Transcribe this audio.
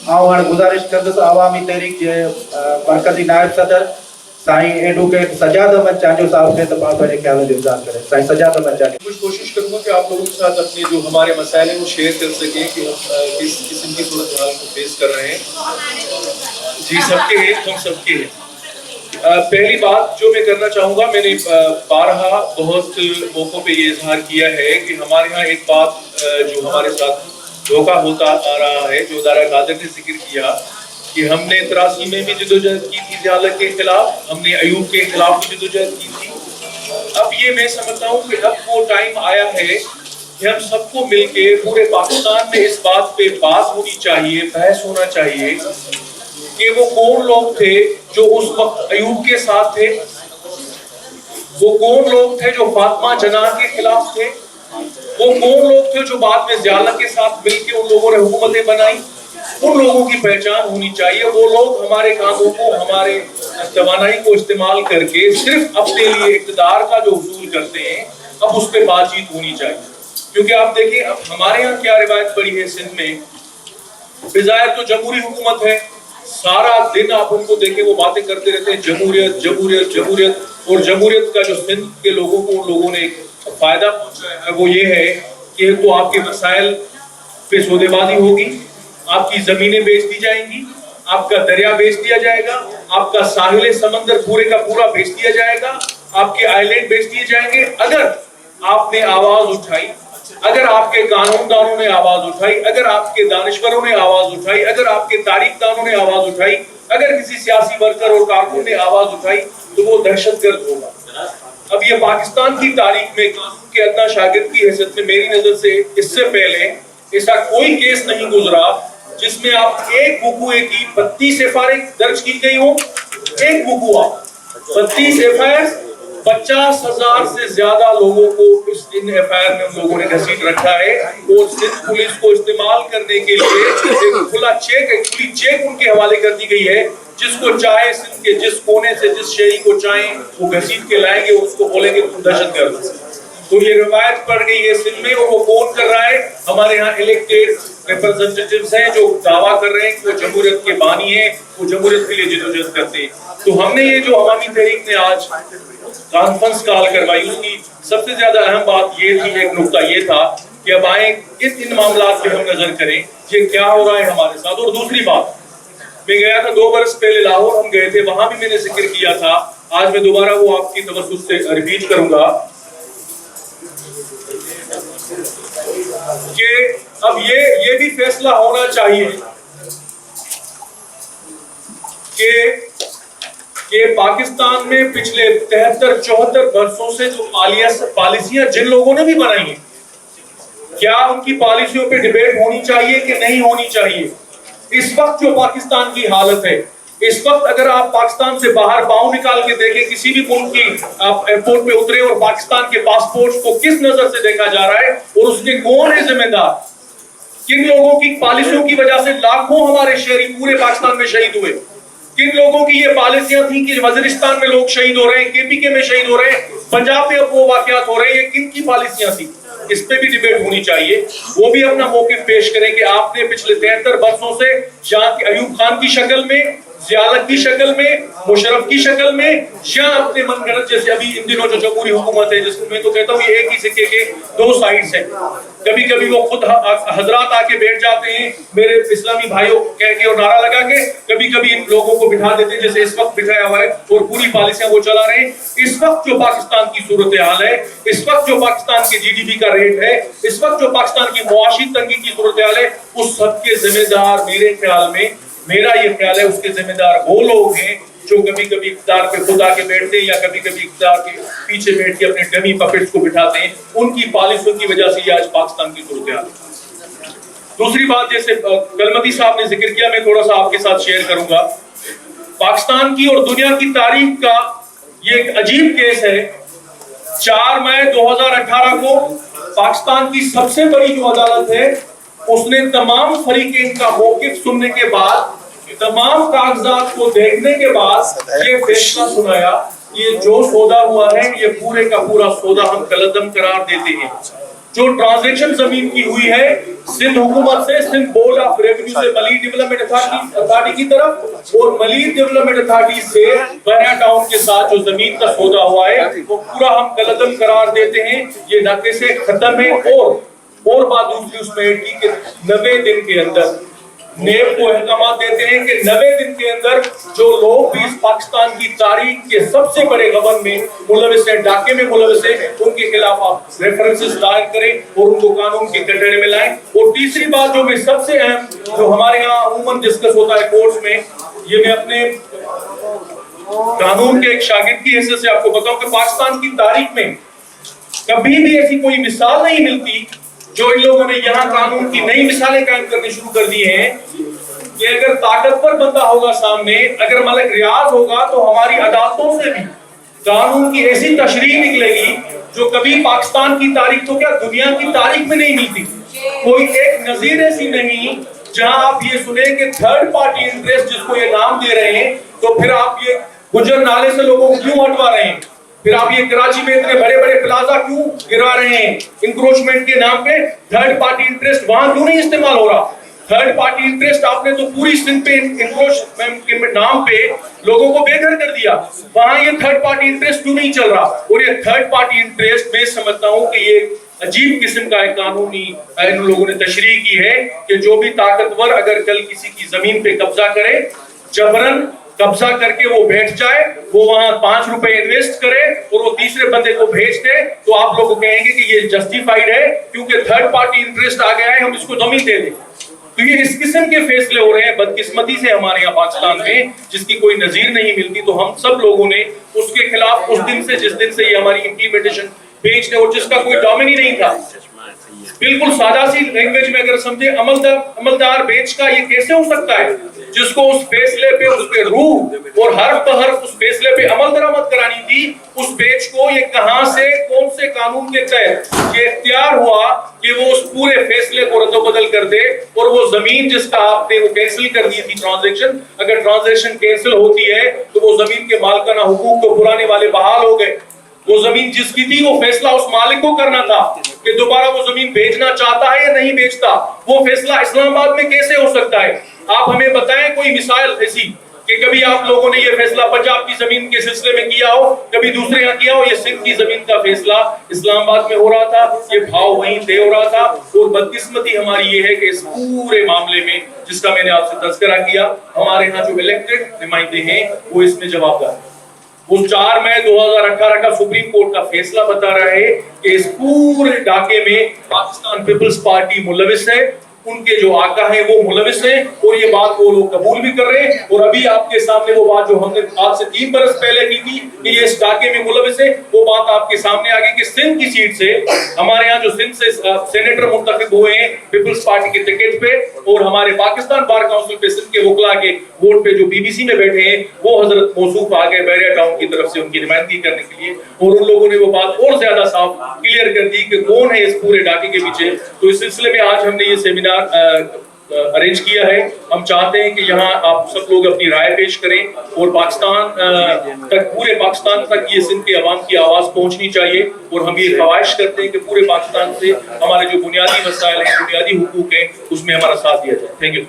हाणे गुज़ारिश कंदुसि अवामी तहरीक जे मरकज़ी नायब सदर साईं एडवोकेट सजाद अहमद चांजो साहब खे त पंहिंजे ख्याल जो इज़हार करे। साईं सजाद अहमद चांजो। कुछ कोशिश करूंगा कि आप लोगों के साथ अपने जो हमारे मसाइल हैं वो शेयर कर सकें कि हम किस किस्म की सूरत हाल को फेस कर रहे हैं। जी सबके हैं, हम सबके हैं। पहली बात जो मैं करना चाहूँगा, मैंने बारहा बहुत मौक़ों पे ये इजहार किया है कि हमारे यहाँ एक बात जो हमारे साथ धोखा होता आ रहा है, जो दारा कादर ने जिक्र किया कि हमने 83 में भी जदोजहद की थी ज़ियालत के खिलाफ, हमने अयूब के खिलाफ भी जदोजहद की थी। अब ये मैं समझता हूँ कि अब वो टाइम आया है कि हम सबको मिलके पूरे पाकिस्तान में इस बात पे बात होनी चाहिए, बहस होना चाहिए कि वो कौन लोग थे जो उस वक्त अयूब के साथ थे, वो कौन लोग थे जो फातिमा जनाह के खिलाफ थे, वो कौन लोग थे जो बाद में ज़ियालत के साथ मिलके उन लोगों ने हुकूमतें बनाई। उन लोगों की पहचान होनी चाहिए। वो लोग हमारे कामों को, हमारे तवानाई को इस्तेमाल करके सिर्फ अपने लिए इक़्तिदार का जो उसूल करते हैं, अब उस पर बातचीत होनी चाहिए। क्योंकि आप देखिए अब हमारे यहाँ क्या रिवायत पड़ी है सिंध में, बिज़ाहिर तो जमहूरी हुकूमत है, सारा दिन आप उनको देखें वो बातें करते रहते हैं जमहूरियत जमहूरियत जमहूरियत, और जमहूरियत का जो सिंध के लोगों को उन लोगों ने फायदा पहुंचाया है वो ये है कि तो आपके मसाइल पे सौदेबाजी होगी, आपकी जमीनें बेच दी जाएंगी, आपका दरिया बेच दिया जाएगा, आपका साहिल समंदर पूरे का पूरा बेच दिया जाएगा, आपके आइलैंड बेच दिए जाएंगे। अगर आपने आवाज उठाई, अगर आपके कानूनदानों ने आवाज उठाई, अगर आपके दानिश्वरों ने आवाज उठाई, अगर आपके तारीखदानों ने आवाज उठाई, अगर किसी सियासी वर्कर और कारकुन ने आवाज उठाई तो वो दहशतगर्द होगा। अब ये पाकिस्तान की तारीख में कानून के अदना शागिर्द की हैसियत में मेरी नजर से इससे पहले ऐसा कोई केस नहीं गुजरा जिसमें आप एक वकूए की 32 एफआईआर दर्ज की गई हो। एक वकूआ 32 एफआईआर, 50,000 से ज्यादा लोगों को इन एफआईआर में उन लोगों ने घसीट रखा है, और सिंध पुलिस को इस्तेमाल करने के लिए एक खुला चेक, एक खुली चेक उनके हवाले कर दी गई है। जिसको चाहे सिंध के जिस कोने से जिस शहरी को चाहे वो घसीट के लाएंगे, उसको बोलेंगे तुम दहशतगर्द। तो ये रिवायत पड़ गई है सिंध में, और वो कौन कर रहा है? हमारे यहाँ इलेक्टेड रिप्रेजेंटेटिव्स हैं जो दावा कर रहे हैं कि वो जमहूरियत के बानी हैं, वो जमहूरियत के लिए जदोजहद करते हैं। तो हमने ये जो अवामी तहरीक ने आज कॉन्फ्रेंस कॉल करवाई, उसकी सबसे ज्यादा अहम बात ये थी, एक नुकता ये था कि अब आए इन मामलात पे हम नजर करें ये क्या हो रहा है हमारे साथ। और दूसरी बात, मैं गया था 2 बरस पहले लाहौर, हम गए थे, वहां भी मैंने जिक्र किया था, आज मैं दोबारा वो आपकी तवज्जुह से रिपीट करूंगा कि अब ये भी फैसला होना चाहिए कि पाकिस्तान में पिछले 73-74 बरसों से जो पॉलिसियां जिन लोगों ने भी बनाई हैं, क्या उनकी पॉलिसियों पे डिबेट होनी चाहिए कि नहीं होनी चाहिए। इस वक्त जो पाकिस्तान की हालत है, इस वक्त अगर आप पाकिस्तान से बाहर पांव निकाल के देखें, किसी भी मुल्क की आप एयरपोर्ट पे उतरे और पाकिस्तान के पासपोर्ट को किस नजर से देखा जा रहा है और उसके कौन है जिम्मेदार, किन लोगों की पॉलिसियों की वजह से लाखों हमारे शहरी पूरे पाकिस्तान में शहीद हुए, किन लोगों की ये पॉलिसियां थी कि वजीरिस्तान में लोग शहीद हो रहे हैं, केपीके में शहीद हो रहे हैं, पंजाब में अब वो वाकयात हो रहे हैं, ये किन की पॉलिसियां थी। इस पे भी डिबेट होनी चाहिए, वो भी अपना मौक़िफ़ पेश करें कि आपने पिछले 73 बरसों से यहाँ के अयूब खान की शक्ल में, ज़ियालत की शक्ल में, मुशर्रफ की शक्ल में, या अपने मनगढ़ंत जैसे अभी इन दिनों जो जमहूरी हुकूमत है, जिसमें मैं तो कहता हूँ ये एक ही सिक्के के 2 साइड्स हैं। कभी कभी वो खुद हजरात आके बैठ जाते हैं मेरे इस्लामी भाइयों कह के और नारा लगा के, कभी कभी इन लोगों को बिठा देते हैं जैसे इस वक्त बिठाया हुआ है, और पूरी पॉलिसियां वो चला रहे हैं। इस वक्त जो पाकिस्तान की सूरत हाल है, इस वक्त जो पाकिस्तान के GDP का रेट है, इस वक्त जो पाकिस्तान की मुआशी तंगी की सूरत हाल है, उस सब के जिम्मेदार मेरे ख्याल में, मेरा ये ख्याल है, उसके जिम्मेदार वो लोग हैं जो कभी कभी इक़्तिदार पे खुद आके बैठते हैं या कभी कभी इक़्तिदार के पीछे बैठ के अपने डमी पपेट्स को बिठाते हैं। उनकी पॉलिसियों की वजह से ये आज पाकिस्तान की सूरत हाल है। दूसरी बात, जैसे कलमती साहब ने जिक्र किया, मैं थोड़ा सा आपके साथ शेयर करूंगा। पाकिस्तान की और दुनिया की तारीख का ये एक अजीब केस है। 4 मई 2018 को पाकिस्तान की सबसे बड़ी जो अदालत है, उसने तमाम फरीक़ैन का मौक़िफ़ सुनने के बाद, तमाम कागजात को देखने के बाद ये फैसला सुनाया, ये जो सौदा हुआ है ये पूरे का पूरा सौदा हम कलअदम करार देते हैं। जो ट्रांजैक्शन जमीन की हुई है सिंध हुकूमत से, सिंध बोर्ड ऑफ रेवेन्यू से मलीर डेवलपमेंट अथॉरिटी की तरफ, और मलीर डेवलपमेंट अथॉरिटी से बहरा टाउन के साथ जो जमीन का सौदा हुआ है वो पूरा हम कलअदम करार देते हैं, ये नाके से खत्म है। और बात दूसरी उसमें ऐड की कि 90 दिन के अंदर नेब को अहकाम देते हैं कि 90 दिन के अंदर जो लोग भी इस पाकिस्तान की तारीख के सबसे बड़े गबन में मुलविस हैं, डाके में मुलविस हैं, उनके खिलाफ आप रेफरेंसेस दायर करें और उनको कानून के कटघरे में लाएं। और तीसरी बात जो मैं सबसे अहम, जो हमारे यहाँ अमूमन डिस्कस होता है कोर्ट्स में, ये मैं अपने कानून के एक शागिर्द की हैसियत से आपको बताऊं कि पाकिस्तान की तारीख में कभी भी ऐसी कोई मिसाल नहीं मिलती जो इन लोगों ने यहाँ कानून की नई मिसालें कायम करनी शुरू कर दी हैं कि अगर ताकतवर बंदा होगा सामने, अगर मलक रियाज होगा, तो हमारी अदालतों से भी कानून की ऐसी तशरीह निकलेगी जो कभी पाकिस्तान की तारीख, तो क्या दुनिया की तारीख में नहीं मिलती। कोई एक नजीर ऐसी नहीं जहां आप ये सुने कि थर्ड पार्टी इंटरेस्ट जिसको ये नाम दे रहे हैं, तो फिर आप ये गुजर नाले से लोगों को क्यों हटवा रहे हैं, फिर आप ये कराची में इतने बड़े बड़े प्लाजा क्यों गिरा रहे हैं इंक्रोचमेंट के नाम पे, थर्ड पार्टी इंटरेस्ट वहां क्यों नहीं इस्तेमाल हो रहा। थर्ड पार्टी इंटरेस्ट आपने तो पूरी सिंध पे इंक्रोचमेंट के नाम पे लोगों को बेघर कर दिया, वहां ये थर्ड पार्टी इंटरेस्ट क्यों नहीं चल रहा। और ये थर्ड पार्टी इंटरेस्ट मैं समझता हूं कि ये अजीब किस्म का एक कानूनी इन लोगों ने तशरीह की है कि जो भी ताकतवर अगर कल किसी की जमीन पे कब्जा करे, जबरन कब्जा करके वो बैठ जाए, वो वहां 5 रुपए इन्वेस्ट करे और वो तीसरे बंदे को भेज दे, तो आप लोग कहेंगे कि ये जस्टिफाइड है क्योंकि थर्ड पार्टी इंटरेस्ट आ गया है, हम इसको जमीन दे दें। तो ये इस किस्म के फैसले हो रहे हैं बदकिस्मती से हमारे यहाँ पाकिस्तान में, जिसकी कोई नजीर नहीं मिलती। तो हम सब लोगों ने उसके खिलाफ उस दिन से, जिस दिन से ये हमारी इम्प्लीमेंटेशन पेज है और जिसका कोई डोमिनी नहीं था, बिल्कुल सादा सी लैंग्वेज में अगर समझे, अमलदार बेच का ये कैसे हो सकता है जिसको उस फैसले पे, उस पे रूह और हर्फ बहर्फ उस फैसले पे अमल दरामद करानी थी, उस बेच को ये कहां से, कौन से कानून के तहत ये इख्तियार हुआ कि वो उस पूरे फैसले को रद्दबदल कर दे। और वो जमीन जिसका आपने वो कैंसिल कर दी थी ट्रांजैक्शन, अगर ट्रांजैक्शन कैंसिल होती है तो वो जमीन के मालिकाना हुकूक तो पुराने वाले बहाल हो गए। वो जमीन जिसकी थी वो फैसला उस मालिक को करना था कि दोबारा वो जमीन बेचना चाहता है या नहीं बेचता। वो फैसला इस्लामाबाद में कैसे हो सकता है? आप हमें बताएं कोई मिसाल ऐसी कि कभी आप लोगों ने ये फैसला पंजाब की जमीन के सिलसिले में किया हो, कभी दूसरे यहाँ किया हो। ये सिंध की जमीन का फैसला इस्लामाबाद में हो रहा था, ये भाव वहीं तय हो रहा था। और बदकिस्मती हमारी ये है कि इस पूरे मामले में जिसका मैंने आपसे तज़किरा किया, हमारे यहाँ जो इलेक्टेड नुमाइंदे हैं वो इसमें जवाबदार है। उस 4 मई 2018 का सुप्रीम कोर्ट का फैसला बता रहा है कि इस पूरे डाके में पाकिस्तान पीपल्स पार्टी मुलविस है, उनके जो आका है वो मुलविस है, और ये बात वो लोग कबूल भी कर रहे हैं। और अभी आपके सामने वो बात जो हमने आज से 3 बरस पहले की थी कि ये इस डाके में मुलविस है, वो बात आपके सामने आ गई कि सिंध की सीट से हमारे यहाँ जो सिंध से सेनेटर मुंतखब हुए हैं पीपल्स पार्टी के टिकट पे, और हमारे पाकिस्तान बार काउंसिल पे सिंध के वकला के वोट पे जो BBC में बैठे हैं वो हजरत मौसूफ आ गए बहरिया टाउन की तरफ से उनकी नुमाइंदगी करने के लिए। और उन लोगों ने वो बात और ज्यादा साफ क्लियर कर दी कि कौन है इस पूरे डाके के पीछे। तो इस सिलसिले में आज हमने ये सेमिनार अरेंज किया है। हम चाहते हैं कि यहाँ आप सब लोग अपनी राय पेश करें और पाकिस्तान तक, पूरे पाकिस्तान तक ये सिंध के अवाम की आवाज़ पहुँचनी चाहिए। और हम ये ख्वाहिश करते हैं कि पूरे पाकिस्तान से हमारे जो बुनियादी मसाइल हैं, बुनियादी हुकूक हैं, उसमें हमारा साथ दिया जाए। Thank you.